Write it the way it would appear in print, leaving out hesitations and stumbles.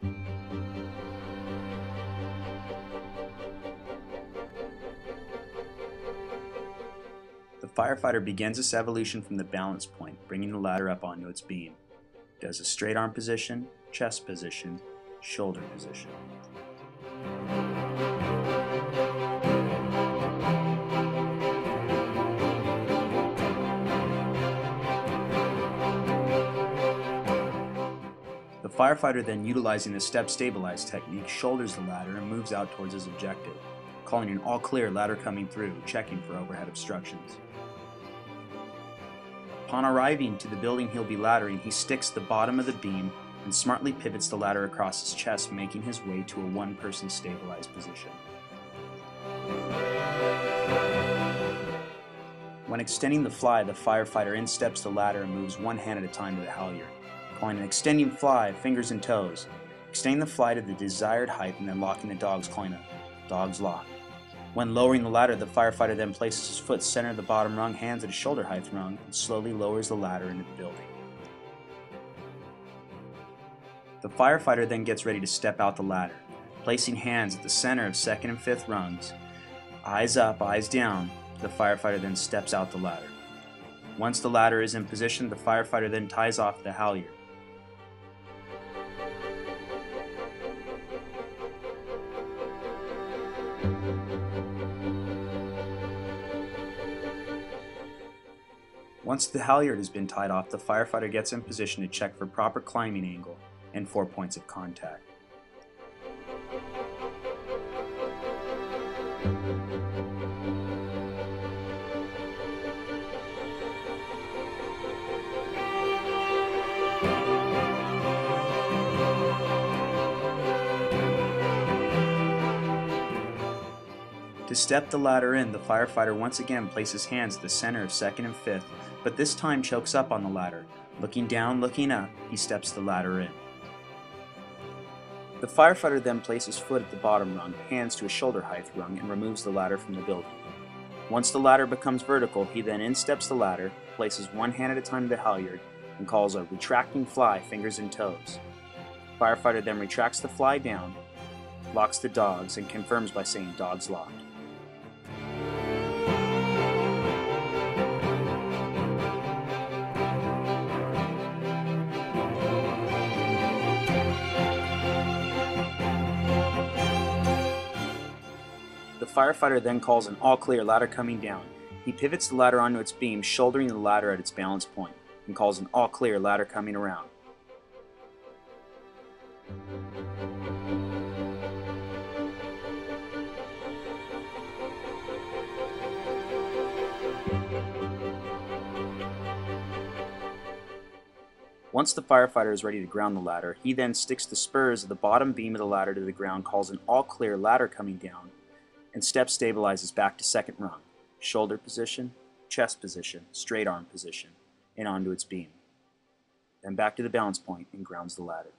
The firefighter begins its evolution from the balance point, bringing the ladder up onto its beam. Does a straight arm position, chest position, shoulder position. The firefighter then, utilizing the step stabilize technique, shoulders the ladder and moves out towards his objective, calling an all clear ladder coming through, checking for overhead obstructions. Upon arriving to the building he'll be laddering, he sticks the bottom of the beam and smartly pivots the ladder across his chest, making his way to a one-person stabilized position. When extending the fly, the firefighter insteps the ladder and moves one hand at a time to the halyard, calling an extending fly, fingers and toes, extending the fly to the desired height and then locking the dogs, calling a dog's lock. When lowering the ladder, the firefighter then places his foot center of the bottom rung, hands at his shoulder height rung, and slowly lowers the ladder into the building. The firefighter then gets ready to step out the ladder, placing hands at the center of second and fifth rungs. Eyes up, eyes down, the firefighter then steps out the ladder. Once the ladder is in position, the firefighter then ties off the halyard. Once the halyard has been tied off, the firefighter gets in position to check for proper climbing angle and 4 points of contact. To step the ladder in, the firefighter once again places hands at the center of second and fifth, but this time chokes up on the ladder. Looking down, looking up, he steps the ladder in. The firefighter then places foot at the bottom rung, hands to his shoulder height rung, and removes the ladder from the building. Once the ladder becomes vertical, he then insteps the ladder, places one hand at a time to the halyard, and calls a retracting fly, fingers and toes. The firefighter then retracts the fly down, locks the dogs, and confirms by saying dogs locked. The firefighter then calls an all-clear ladder coming down. He pivots the ladder onto its beam, shouldering the ladder at its balance point, and calls an all-clear ladder coming around. Once the firefighter is ready to ground the ladder, he then sticks the spurs of the bottom beam of the ladder to the ground, calls an all-clear ladder coming down, and step stabilizes back to second rung, shoulder position, chest position, straight arm position, and onto its beam. Then back to the balance point and grounds the ladder.